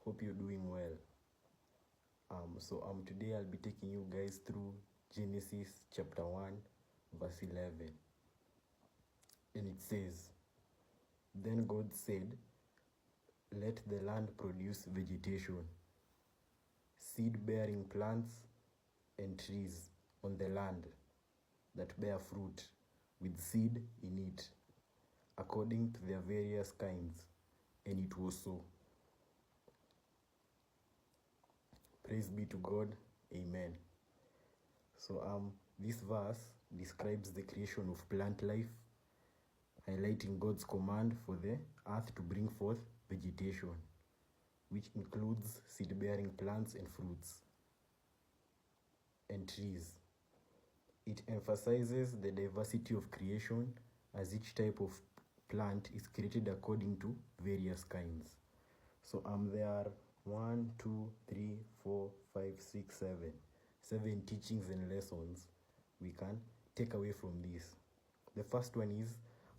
Hope you're doing well. Today I'll be taking you guys through Genesis chapter 1, verse 11. And it says, "Then God said, let the land produce vegetation, seed-bearing plants and trees on the land that bear fruit with seed in it, according to their various kinds. And it was so." Praise be to God. Amen. This verse describes the creation of plant life, highlighting God's command for the earth to bring forth vegetation, which includes seed-bearing plants and fruits and trees. It emphasizes the diversity of creation, as each type of plant is created according to various kinds. There are 7 teachings and lessons we can take away from this. The first one is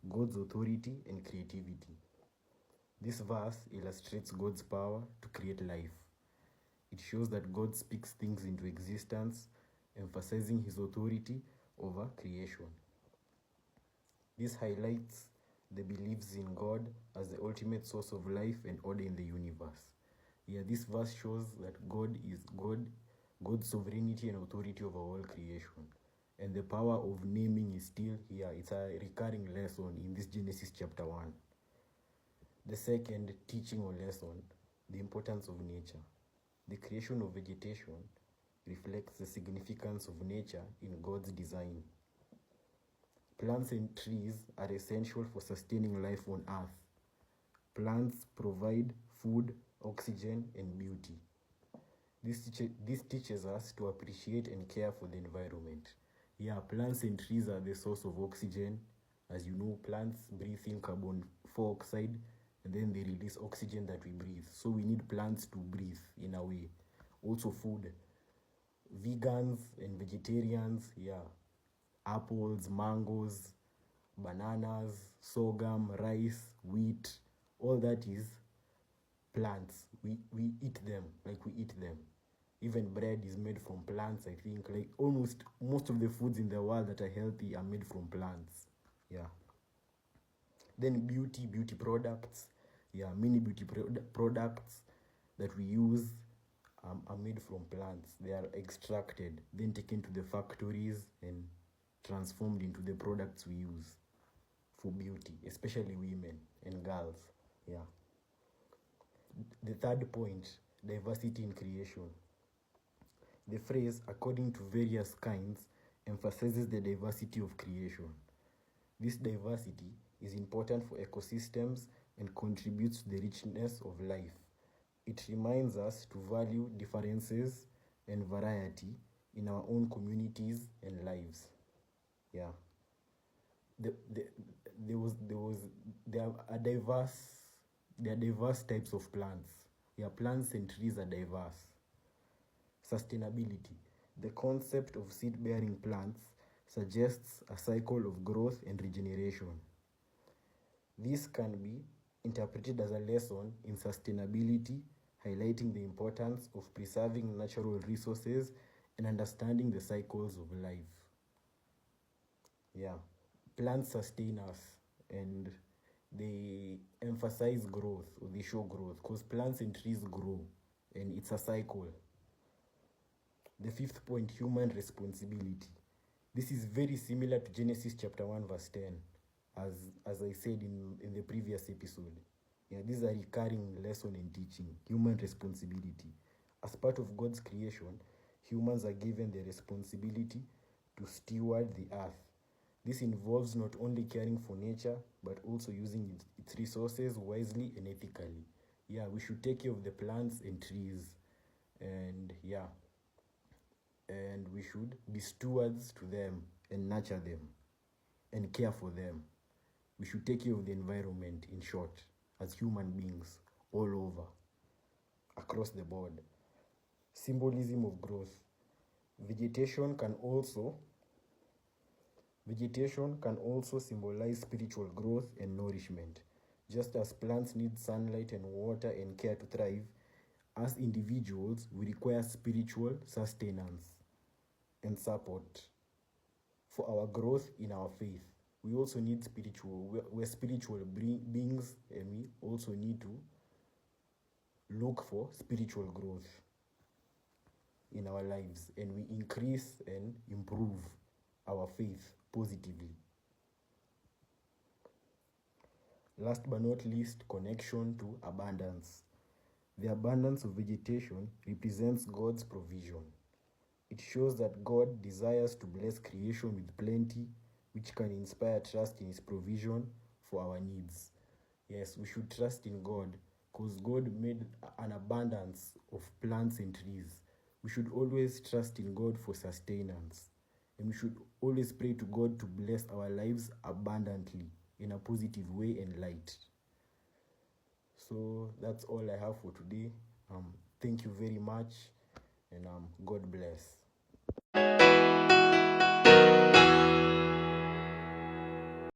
God's authority and creativity. This verse illustrates God's power to create life. It shows that God speaks things into existence, emphasizing his authority over creation. This highlights the beliefs in God as the ultimate source of life and order in the universe. This verse shows that God is God, God's sovereignty and authority over all creation. And the power of naming is still here. It's a recurring lesson in this Genesis chapter 1. The second teaching or lesson, the importance of nature. The creation of vegetation reflects the significance of nature in God's design. Plants and trees are essential for sustaining life on earth. Plants provide food, oxygen, and beauty. This teaches us to appreciate and care for the environment. Plants and trees are the source of oxygen. As you know, plants breathe in carbon dioxide and then they release oxygen that we breathe. So we need plants to breathe in a way. Also food. Vegans and vegetarians, apples, mangoes, bananas, sorghum, rice, wheat, all that is plants. We eat them, like we eat them. Even bread is made from plants, I think. Like almost most of the foods in the world that are healthy are made from plants. Then beauty products. Many beauty products that we use are made from plants. They are extracted, then taken to the factories and transformed into the products we use for beauty, especially women and girls. The third point, diversity in creation. The phrase, according to various kinds, emphasizes the diversity of creation. This diversity is important for ecosystems and contributes to the richness of life. It reminds us to value differences and variety in our own communities and lives. There are diverse types of plants. Plants and trees are diverse. Sustainability. The concept of seed-bearing plants suggests a cycle of growth and regeneration. This can be interpreted as a lesson in sustainability, highlighting the importance of preserving natural resources and understanding the cycles of life. Plants sustain us and they emphasize growth, or they show growth, because plants and trees grow and it's a cycle. The fifth point, human responsibility. This is very similar to Genesis chapter 1 verse 10, as I said in the previous episode. This is a recurring lesson in teaching, human responsibility. As part of God's creation, humans are given the responsibility to steward the earth. This involves not only caring for nature, but also using its resources wisely and ethically. We should take care of the plants and trees, and we should be stewards to them and nurture them and care for them. We should take care of the environment, in short, as human beings all over, across the board. Symbolism of growth. Vegetation can also symbolize spiritual growth and nourishment. Just as plants need sunlight and water and care to thrive, as individuals, we require spiritual sustenance and support for our growth in our faith. We also need we're spiritual beings, and we also need to look for spiritual growth in our lives, and we increase and improve our faith positively. Last but not least, connection to abundance. The abundance of vegetation represents God's provision. It shows that God desires to bless creation with plenty, which can inspire trust in His provision for our needs. Yes, we should trust in God because God made an abundance of plants and trees. We should always trust in God for sustenance. And we should always pray to God to bless our lives abundantly in a positive way and light. So that's all I have for today. Thank you very much, and God bless.